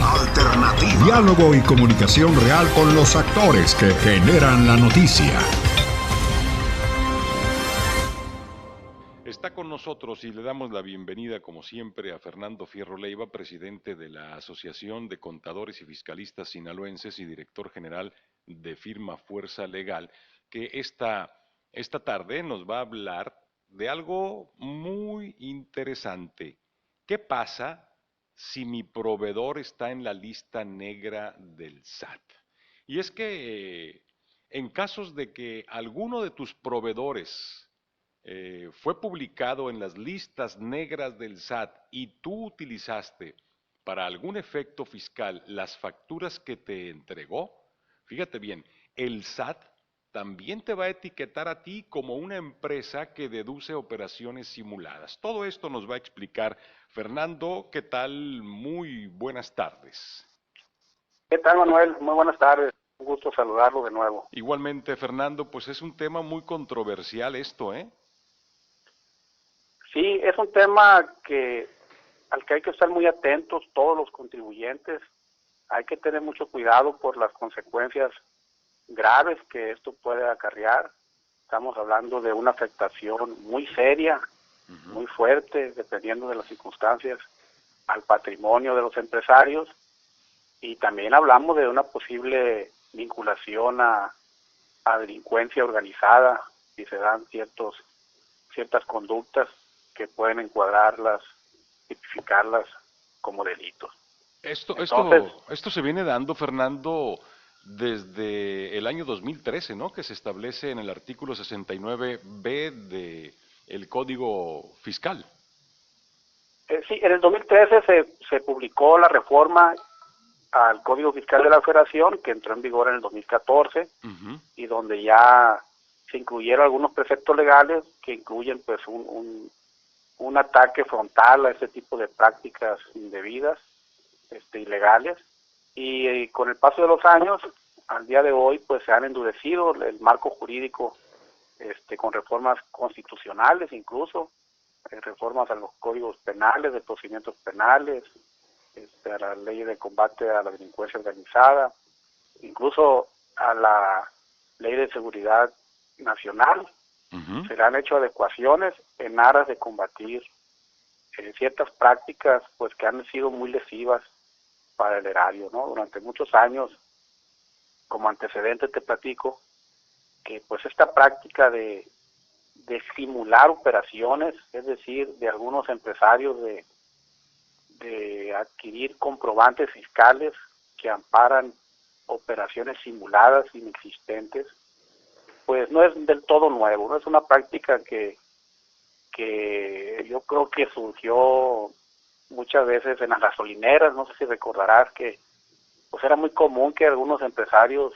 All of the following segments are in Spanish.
Alternativo. Diálogo y comunicación real con los actores que generan la noticia. Está con nosotros y le damos la bienvenida, como siempre, a Fernando Fierro Leiva, presidente de la Asociación de Contadores y Fiscalistas Sinaloenses y director general de firma Fuerza Legal, que esta tarde nos va a hablar de algo muy interesante. ¿Qué pasa si mi proveedor está en la lista negra del SAT? Y es que en casos de que alguno de tus proveedores fue publicado en las listas negras del SAT y tú utilizaste para algún efecto fiscal las facturas que te entregó, fíjate bien, el SAT también te va a etiquetar a ti como una empresa que deduce operaciones simuladas. Todo esto nos va a explicar Fernando. ¿Qué tal? Muy buenas tardes. ¿Qué tal, Manuel? Muy buenas tardes. Un gusto saludarlo de nuevo. Igualmente, Fernando, pues es un tema muy controversial esto, ¿eh? Sí, es un tema al que hay que estar muy atentos todos los contribuyentes. Hay que tener mucho cuidado por las consecuencias graves que esto puede acarrear. Estamos hablando de una afectación muy seria, muy fuerte, dependiendo de las circunstancias, al patrimonio de los empresarios, y también hablamos de una posible vinculación a delincuencia organizada si se dan ciertas conductas que pueden encuadrarlas, tipificarlas como delitos. Esto se viene dando, Fernando, desde el año 2013, ¿no? Que se establece en el artículo 69B de el Código Fiscal. Sí, en el 2013 se publicó la reforma al Código Fiscal de la Federación, que entró en vigor en el 2014, y donde ya se incluyeron algunos preceptos legales que incluyen pues un ataque frontal a este tipo de prácticas indebidas, ilegales, y con el paso de los años, al día de hoy, pues se han endurecido el marco jurídico, con reformas constitucionales incluso, reformas a los códigos penales, de procedimientos penales, a la ley de combate a la delincuencia organizada, incluso a la ley de seguridad nacional. Se le han hecho adecuaciones en aras de combatir ciertas prácticas pues que han sido muy lesivas para el erario, ¿no? Durante muchos años, como antecedente te platico, que pues esta práctica de simular operaciones, es decir, de algunos empresarios de adquirir comprobantes fiscales que amparan operaciones simuladas, inexistentes, pues no es del todo nuevo, no es una práctica que yo creo que surgió muchas veces en las gasolineras. No sé si recordarás que pues era muy común que algunos empresarios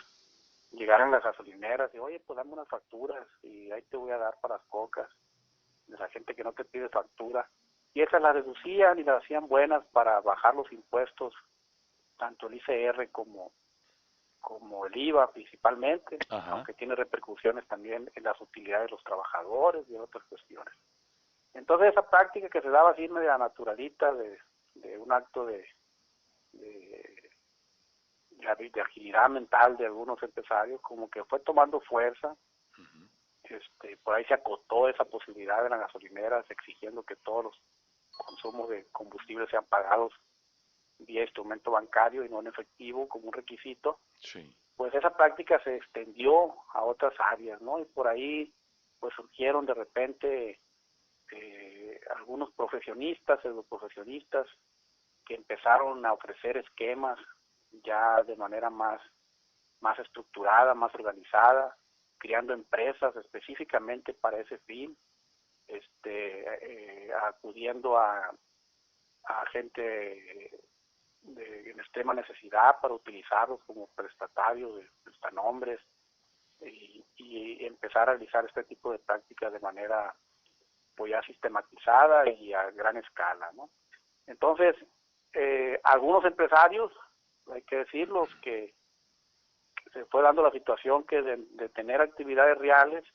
llegaran a las gasolineras y, oye, pues dame unas facturas y ahí te voy a dar para las cocas, de la gente que no te pide factura, y esas las reducían y las hacían buenas para bajar los impuestos, tanto el ICR como el IVA principalmente, aunque tiene repercusiones también en las utilidades de los trabajadores y en otras cuestiones. Entonces esa práctica que se daba así media naturalita de un acto de agilidad mental de algunos empresarios, como que fue tomando fuerza. Por ahí se acotó esa posibilidad de las gasolineras, exigiendo que todos los consumos de combustible sean pagados vía instrumento bancario y no en efectivo como un requisito. Sí. Pues esa práctica se extendió a otras áreas, ¿no? Y por ahí pues surgieron de repente algunos profesionistas, pseudoprofesionistas, que empezaron a ofrecer esquemas ya de manera más estructurada, más organizada, creando empresas específicamente para ese fin, acudiendo a gente en extrema necesidad para utilizarlos como prestatarios de prestanombres y empezar a realizar este tipo de prácticas de manera pues ya sistematizada y a gran escala, ¿no? Entonces, algunos empresarios, hay que decirlos, que se fue dando la situación que de tener actividades reales,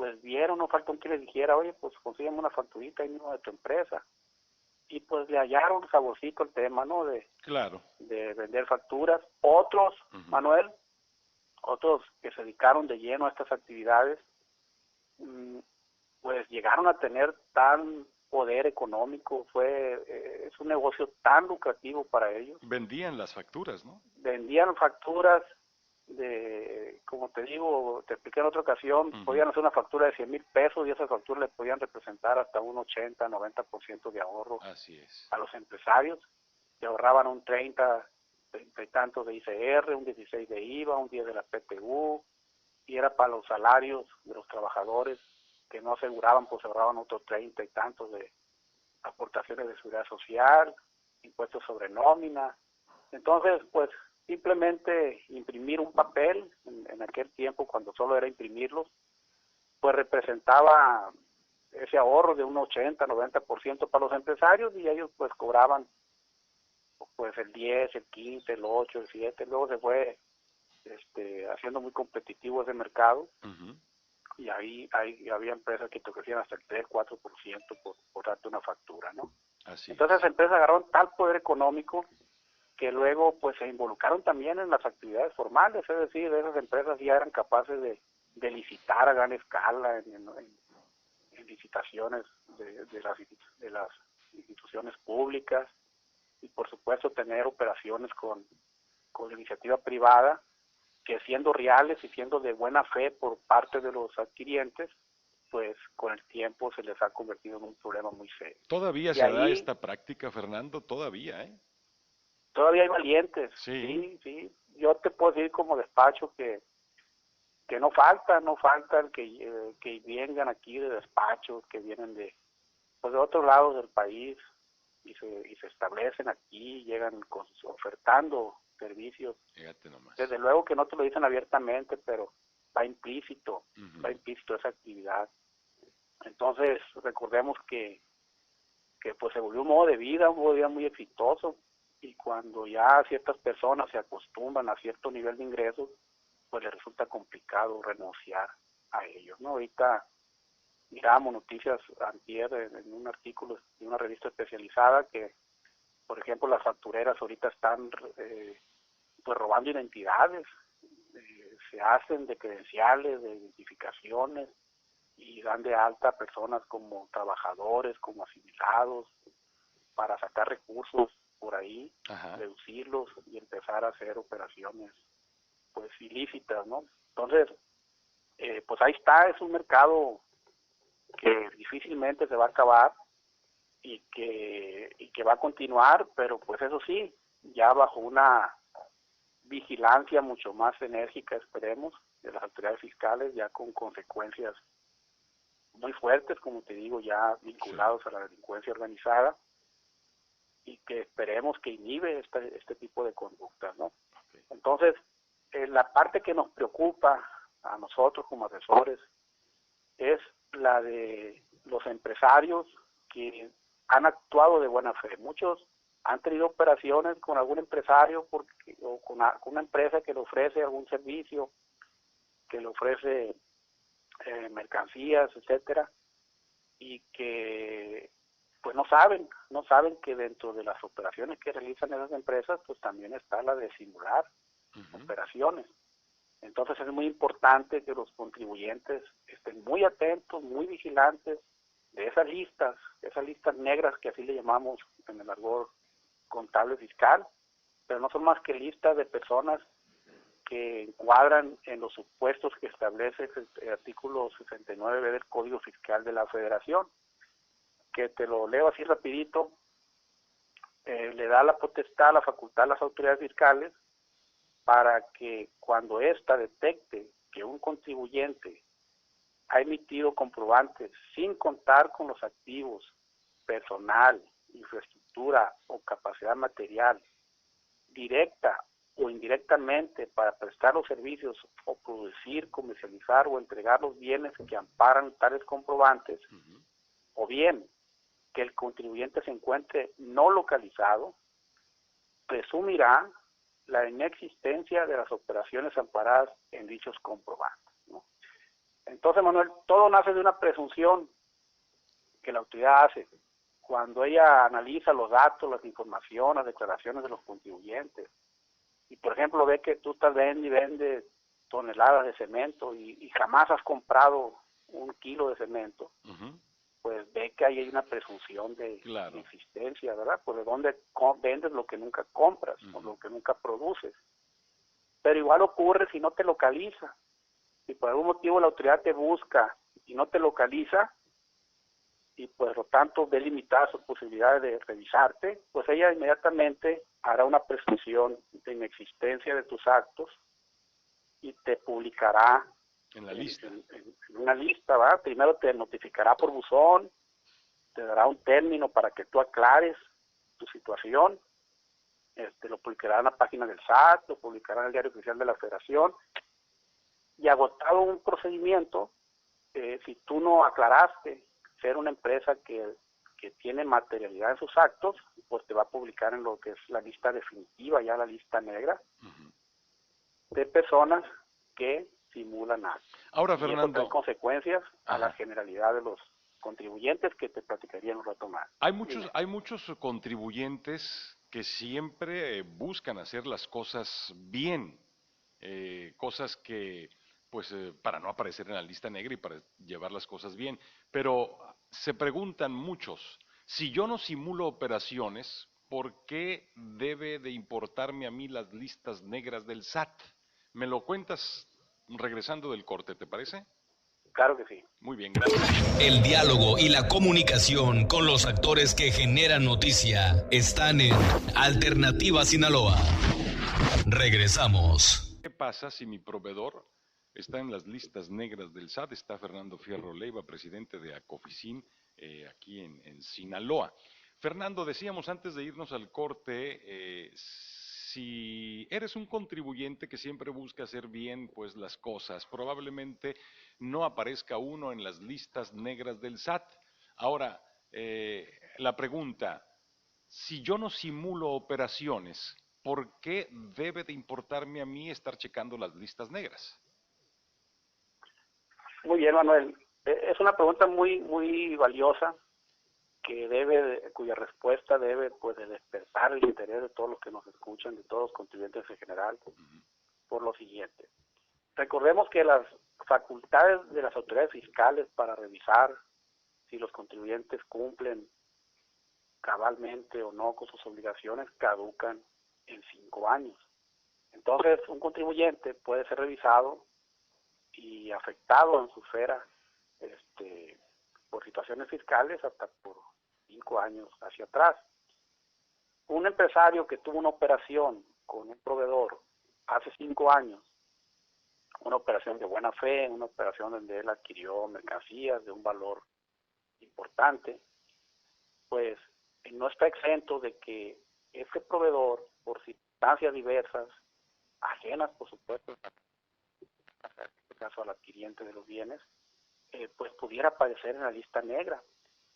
pues vieron, no faltó que les dijera, oye, pues consígueme una facturita ahí mismo de tu empresa. Y pues le hallaron saborcito el tema, ¿no? Claro. De vender facturas. Otros, Manuel, otros que se dedicaron de lleno a estas actividades, pues llegaron a tener tan poder económico, es un negocio tan lucrativo para ellos. Vendían las facturas, ¿no? Vendían facturas como te digo, te expliqué en otra ocasión, podían hacer una factura de 100 mil pesos y esas facturas les podían representar hasta un 80, 90% de ahorro. Así es. A los empresarios, que ahorraban un 30 y tantos de ICR, un 16 de IVA, un 10 de la PTU, y era para los salarios de los trabajadores que no aseguraban, pues ahorraban otros 30 y tantos de aportaciones de seguridad social, impuestos sobre nómina. Entonces, pues simplemente imprimir un papel en aquel tiempo, cuando solo era imprimirlos, pues representaba ese ahorro de un 80, 90% para los empresarios, y ellos pues cobraban pues el 10, el 15, el 8, el 7, luego se fue haciendo muy competitivo ese mercado, y ahí había empresas que te ofrecían hasta el 3, 4% por darte una factura, ¿no? Así Entonces es. las empresas agarraron tal poder económico que luego pues se involucraron también en las actividades formales, es decir, esas empresas ya eran capaces de licitar a gran escala en licitaciones de las instituciones públicas, y por supuesto tener operaciones con iniciativa privada, que siendo reales y siendo de buena fe por parte de los adquirientes, pues con el tiempo se les ha convertido en un problema muy serio. Todavía se da esta práctica, Fernando, todavía, ¿eh? Todavía hay valientes, sí. sí. Yo te puedo decir como despacho que no falta el que vengan aquí de despachos, que vienen de otros lados del país y se establecen aquí, llegan ofertando servicios. Fíjate nomás. Desde luego que no te lo dicen abiertamente, pero va implícito esa actividad. Entonces, recordemos que pues se volvió un modo de vida muy exitoso, y cuando ya ciertas personas se acostumbran a cierto nivel de ingresos, pues les resulta complicado renunciar a ellos, ¿no? Ahorita miramos noticias antier en un artículo de una revista especializada que, por ejemplo, las factureras ahorita están pues robando identidades, se hacen de credenciales, de identificaciones, y dan de alta a personas como trabajadores, como asimilados, para sacar recursos por ahí, reducirlos y empezar a hacer operaciones pues ilícitas, ¿no? Entonces, pues ahí está, es un mercado que difícilmente se va a acabar y que va a continuar, pero pues eso sí, ya bajo una vigilancia mucho más enérgica, esperemos, de las autoridades fiscales, ya con consecuencias muy fuertes, como te digo, ya vinculados a la delincuencia organizada, y que esperemos que inhibe este tipo de conductas, ¿no? Entonces, la parte que nos preocupa a nosotros como asesores es la de los empresarios que han actuado de buena fe. Muchos han tenido operaciones con algún empresario o con una empresa que le ofrece algún servicio, que le ofrece mercancías, etcétera, y que pues no saben que dentro de las operaciones que realizan esas empresas pues también está la de simular operaciones. Entonces es muy importante que los contribuyentes estén muy atentos, muy vigilantes de esas listas negras, que así le llamamos en el argot contable fiscal, pero no son más que listas de personas que encuadran en los supuestos que establece el artículo 69B del Código Fiscal de la Federación, que te lo leo así rapidito. Le da la potestad, la facultad a las autoridades fiscales para que cuando ésta detecte que un contribuyente ha emitido comprobantes sin contar con los activos, personal, infraestructura o capacidad material, directa o indirectamente para prestar los servicios o producir, comercializar o entregar los bienes que amparan tales comprobantes, o bien que el contribuyente se encuentre no localizado, presumirá la inexistencia de las operaciones amparadas en dichos comprobantes, ¿no? Entonces, Manuel, todo nace de una presunción que la autoridad hace cuando ella analiza los datos, las informaciones, las declaraciones de los contribuyentes. Y, por ejemplo, ve que tú estás vendiendo y vendes toneladas de cemento y jamás has comprado 1 kilo de cemento, pues ve que ahí hay una presunción de existencia, ¿verdad? Pues de dónde vendes lo que nunca compras o lo que nunca produces. Pero igual ocurre si no te localiza. Si por algún motivo la autoridad te busca y no te localiza, y por lo tanto ve limitadas sus posibilidades de revisarte, pues ella inmediatamente hará una presunción de inexistencia de tus actos y te publicará en la lista. En una lista, ¿verdad? Primero te notificará por buzón, te dará un término para que tú aclares tu situación, lo publicará en la página del SAT, lo publicará en el Diario Oficial de la Federación, y agotado un procedimiento, si tú no aclaraste ser una empresa que tiene materialidad en sus actos, pues te va a publicar en lo que es la lista definitiva, ya la lista negra, de personas que simulan actos. Ahora, y Fernando, eso trae consecuencias a la generalidad de los contribuyentes que te platicaría en un rato más. Hay muchos contribuyentes que siempre buscan hacer las cosas bien, cosas que, pues, para no aparecer en la lista negra y para llevar las cosas bien. Pero se preguntan muchos, si yo no simulo operaciones, ¿por qué debe de importarme a mí las listas negras del SAT? ¿Me lo cuentas regresando del corte, te parece? Claro que sí. Muy bien, gracias. El diálogo y la comunicación con los actores que generan noticia están en Alternativa Sinaloa. Regresamos. ¿Qué pasa si mi proveedor está en las listas negras del SAT? Está Fernando Fierro Leiva, presidente de Acofisín, aquí en Sinaloa. Fernando, decíamos antes de irnos al corte, si eres un contribuyente que siempre busca hacer bien pues las cosas, probablemente no aparezca uno en las listas negras del SAT. Ahora, la pregunta, si yo no simulo operaciones, ¿por qué debe de importarme a mí estar checando las listas negras? Muy bien, Manuel. Es una pregunta muy muy valiosa cuya respuesta debe pues de despertar el interés de todos los que nos escuchan, de todos los contribuyentes en general, por lo siguiente. Recordemos que las facultades de las autoridades fiscales para revisar si los contribuyentes cumplen cabalmente o no con sus obligaciones caducan en 5 años. Entonces, un contribuyente puede ser revisado y afectado en su esfera por situaciones fiscales hasta por 5 años hacia atrás. Un empresario que tuvo una operación con un proveedor hace 5 años, una operación de buena fe, una operación donde él adquirió mercancías de un valor importante, pues no está exento de que ese proveedor, por circunstancias diversas, ajenas por supuesto, en este caso al adquiriente de los bienes, pues pudiera aparecer en la lista negra.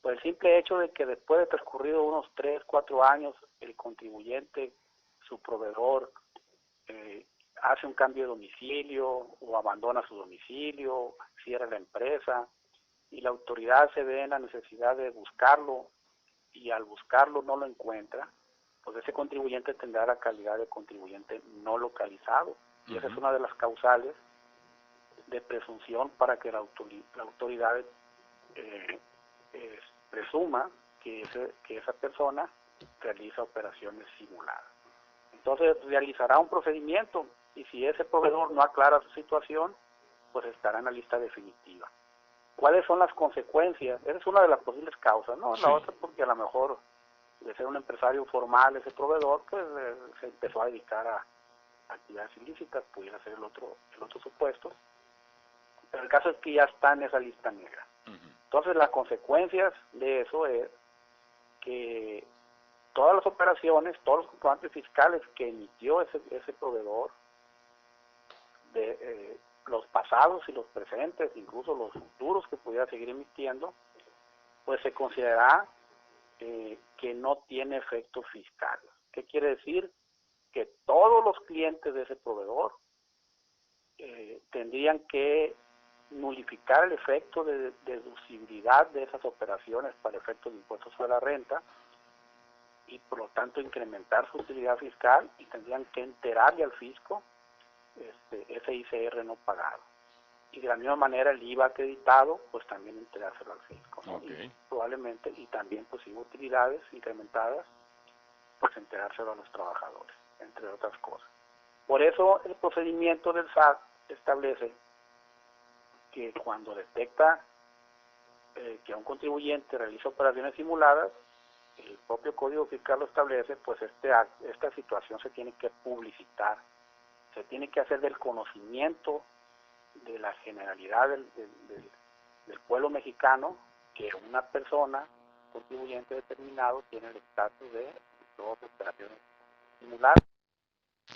Por el simple hecho de que después de transcurrido unos 3, 4 años, el contribuyente, su proveedor, hace un cambio de domicilio o abandona su domicilio, cierra la empresa y la autoridad se ve en la necesidad de buscarlo y al buscarlo no lo encuentra, pues ese contribuyente tendrá la calidad de contribuyente no localizado. Y esa es una de las causales de presunción para que la autoridad presuma que esa persona realiza operaciones simuladas. Entonces realizará un procedimiento y si ese proveedor no aclara su situación, pues estará en la lista definitiva. ¿Cuáles son las consecuencias? Esa es una de las posibles causas, ¿no? Sí. La otra porque a lo mejor de ser un empresario formal ese proveedor, pues se empezó a dedicar a actividades ilícitas, pudiera ser el otro supuesto. Pero el caso es que ya está en esa lista negra. Entonces las consecuencias de eso es que todas las operaciones, todos los comprobantes fiscales que emitió ese proveedor, los pasados y los presentes, incluso los futuros que pudiera seguir emitiendo, pues se considerará que no tiene efectos fiscales. ¿Qué quiere decir? Que todos los clientes de ese proveedor tendrían que nulificar el efecto de deducibilidad de esas operaciones para efectos de impuestos sobre la renta y por lo tanto incrementar su utilidad fiscal, y tendrían que enterarle al fisco ese ICR no pagado. Y de la misma manera el IVA acreditado, pues también entregárselo al fisco, ¿no? Okay. Y probablemente, y también pues si hubo utilidades incrementadas, pues entregárselo a los trabajadores, entre otras cosas. Por eso el procedimiento del SAT establece que cuando detecta que un contribuyente realiza operaciones simuladas, el propio Código Fiscal lo establece, pues esta situación se tiene que publicitar, se tiene que hacer del conocimiento de la generalidad del pueblo mexicano que una persona, contribuyente determinado, tiene el estatus de dos operaciones simuladas.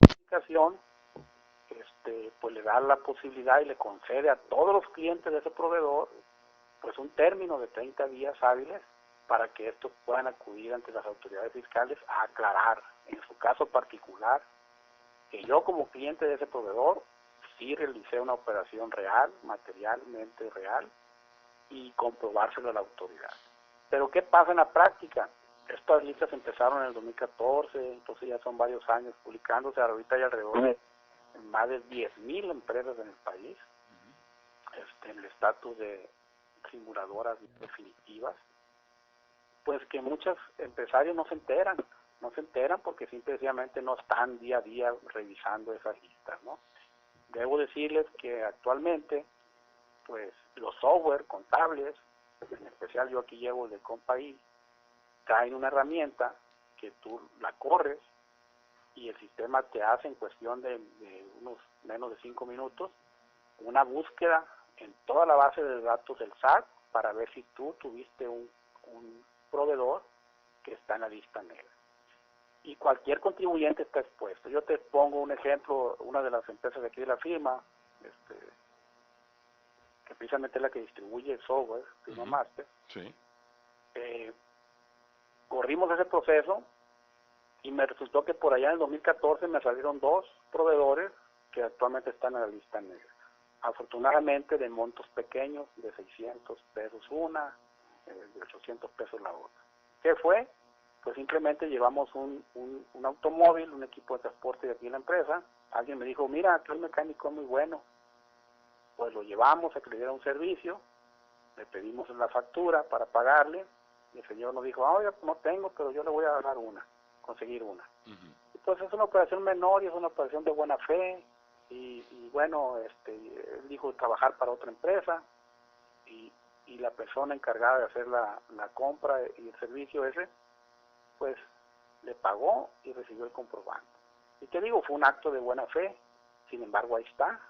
La aplicación pues le da la posibilidad y le concede a todos los clientes de ese proveedor pues un término de 30 días hábiles para que estos puedan acudir ante las autoridades fiscales a aclarar, en su caso particular, que yo como cliente de ese proveedor sí realicé una operación real, materialmente real, y comprobárselo a la autoridad. Pero ¿qué pasa en la práctica? Estas listas empezaron en el 2014, entonces ya son varios años publicándose, ahorita hay alrededor de más de 10,000 empresas en el país, en el estatus de simuladoras definitivas, pues que muchos empresarios no se enteran porque simplemente no están día a día revisando esas listas, ¿no? Debo decirles que actualmente, pues los software contables, en especial yo aquí llevo el de Compaí, traen una herramienta que tú la corres y el sistema te hace en cuestión de unos menos de 5 minutos una búsqueda en toda la base de datos del SAT para ver si tú tuviste un proveedor que está en la lista negra. Y cualquier contribuyente está expuesto. Yo te pongo un ejemplo, una de las empresas de aquí de la firma, que precisamente es la que distribuye el software, Firma Master, sí. Corrimos ese proceso y me resultó que por allá en el 2014 me salieron 2 proveedores que actualmente están en la lista negra. Afortunadamente de montos pequeños, de 600 pesos una, de 800 pesos la otra. ¿Qué fue? Pues simplemente llevamos un automóvil, un equipo de transporte de aquí en la empresa. Alguien me dijo, mira, aquí el mecánico es muy bueno. Pues lo llevamos a que le diera un servicio, le pedimos la factura para pagarle, y el señor nos dijo, oiga, no tengo, pero yo le voy a dar conseguir una. Y pues es una operación menor y es una operación de buena fe, y bueno, él dijo trabajar para otra empresa, y la persona encargada de hacer la compra y el servicio ese, pues le pagó y recibió el comprobante. Y te digo, fue un acto de buena fe, sin embargo ahí está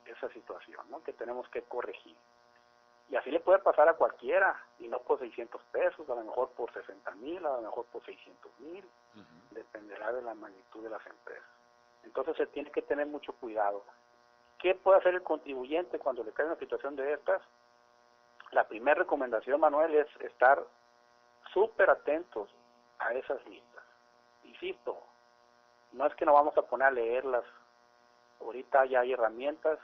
esa situación, ¿no?, que tenemos que corregir. Y así le puede pasar a cualquiera, y no por 600 pesos, a lo mejor por 60,000, a lo mejor por 600,000, dependerá de la magnitud de las empresas. Entonces se tiene que tener mucho cuidado. ¿Qué puede hacer el contribuyente cuando le cae una situación de estas? La primera recomendación, Manuel, es estar súper atentos a esas listas. Insisto, no es que nos vamos a poner a leerlas. Ahorita ya hay herramientas,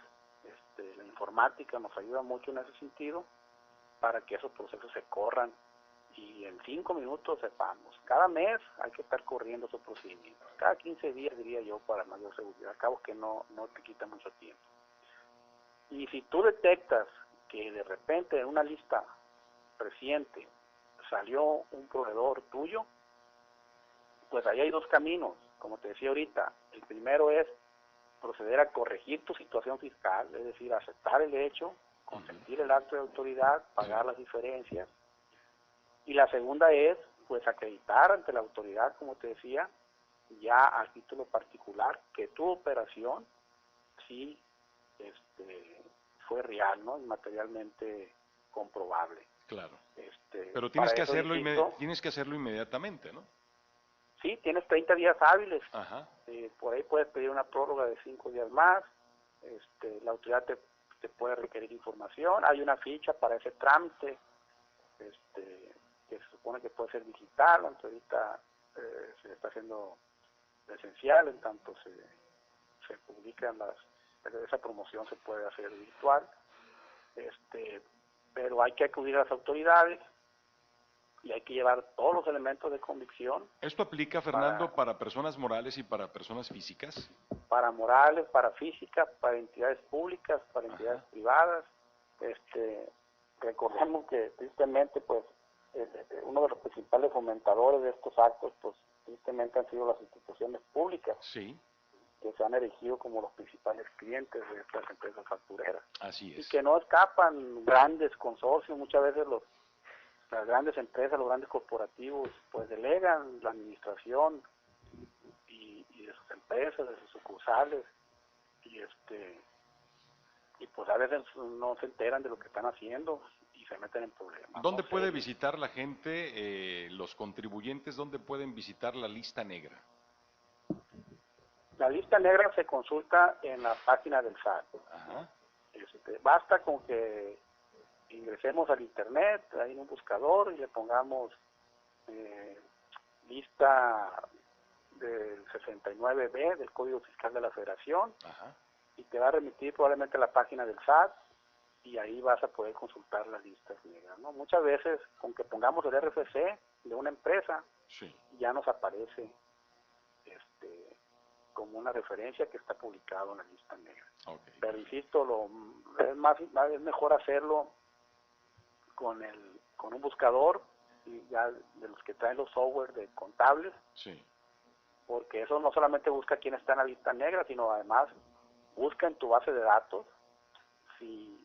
la informática nos ayuda mucho en ese sentido para que esos procesos se corran y en 5 minutos sepamos. Cada mes hay que estar corriendo esos procedimientos. Cada 15 días, diría yo, para mayor seguridad. Al cabo que no te quita mucho tiempo. Y si tú detectas que de repente en una lista reciente salió un proveedor tuyo, pues ahí hay 2 caminos, como te decía ahorita. El primero es proceder a corregir tu situación fiscal, es decir, aceptar el hecho, consentir el acto de autoridad, pagar las diferencias. Y la segunda es, pues, acreditar ante la autoridad, como te decía, ya a título particular, que tu operación sí fue real, ¿no?, y materialmente comprobable. Claro. Pero tienes que hacerlo inmediatamente, ¿no? Sí, tienes 30 días hábiles. Ajá. Por ahí puedes pedir una prórroga de 5 días más. La autoridad te puede requerir información. Hay una ficha para ese trámite, que se supone que puede ser digital, aunque ahorita se está haciendo presencial, en tanto se publican esa promoción se puede hacer virtual. Pero hay que acudir a las autoridades y hay que llevar todos los elementos de convicción. ¿Esto aplica, Fernando, para personas morales y para personas físicas? Para morales, para físicas, para entidades públicas, para entidades privadas. Recordemos que tristemente, pues, uno de los principales fomentadores de estos actos, pues, tristemente han sido las instituciones públicas. Sí. Que se han erigido como los principales clientes de estas empresas factureras. Así es. Y que no escapan grandes consorcios, muchas veces las grandes empresas, los grandes corporativos, pues delegan la administración y de sus empresas, de sus sucursales, y pues a veces no se enteran de lo que están haciendo y se meten en problemas. ¿Dónde puede visitar la gente, los contribuyentes, dónde pueden visitar la lista negra? La lista negra se consulta en la página del SAT. Ajá. Basta con que ingresemos al internet, ahí en un buscador, y le pongamos lista del 69B del Código Fiscal de la Federación. Ajá. Y te va a remitir probablemente a la página del SAT y ahí vas a poder consultar las listas negras, ¿no? Muchas veces con que pongamos el RFC de una empresa, sí, ya nos aparece como una referencia que está publicado en la lista negra. Okay. Pero insisto, es mejor hacerlo con un buscador, y ya de los que traen los software de contables, sí, porque eso no solamente busca quién está en la lista negra, sino además busca en tu base de datos si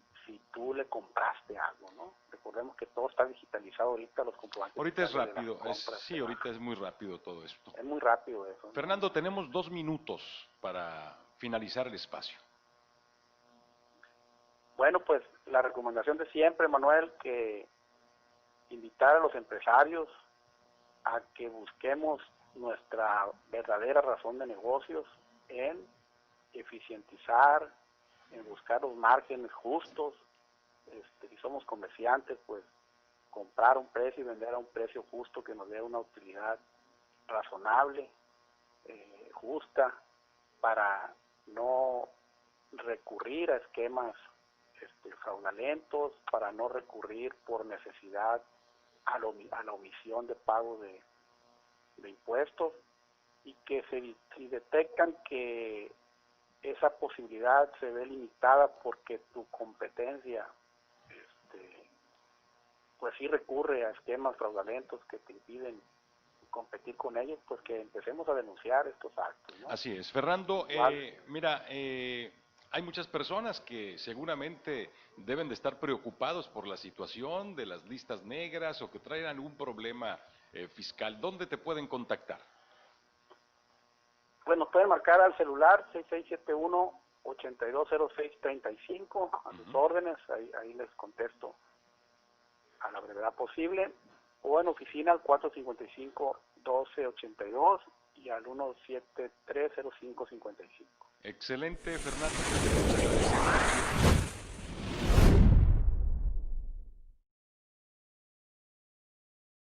tú le compraste algo, ¿no? Recordemos que todo está digitalizado ahorita, los comprobantes. Ahorita es rápido, sí, ahorita es muy rápido todo esto. Es muy rápido eso. Fernando, ¿no? Tenemos 2 minutos para finalizar el espacio. Bueno, pues la recomendación de siempre, Manuel, que invitar a los empresarios a que busquemos nuestra verdadera razón de negocios en eficientizar, en buscar los márgenes justos. Si somos comerciantes, pues comprar a un precio y vender a un precio justo que nos dé una utilidad razonable, justa, para no recurrir a esquemas fraudulentos, para no recurrir por necesidad a la omisión de pago de impuestos, y que si detectan que esa posibilidad se ve limitada porque tu competencia pues sí recurre a esquemas fraudulentos que te impiden competir con ellos, pues que empecemos a denunciar estos actos, ¿no? Así es. Fernando, mira, hay muchas personas que seguramente deben de estar preocupados por la situación de las listas negras o que traen algún problema fiscal. ¿Dónde te pueden contactar? Bueno, pueden marcar al celular 6671-820635, a sus órdenes, ahí les contesto a la brevedad posible, o en oficina al 455-1282 y al 1730555. Excelente, Fernando.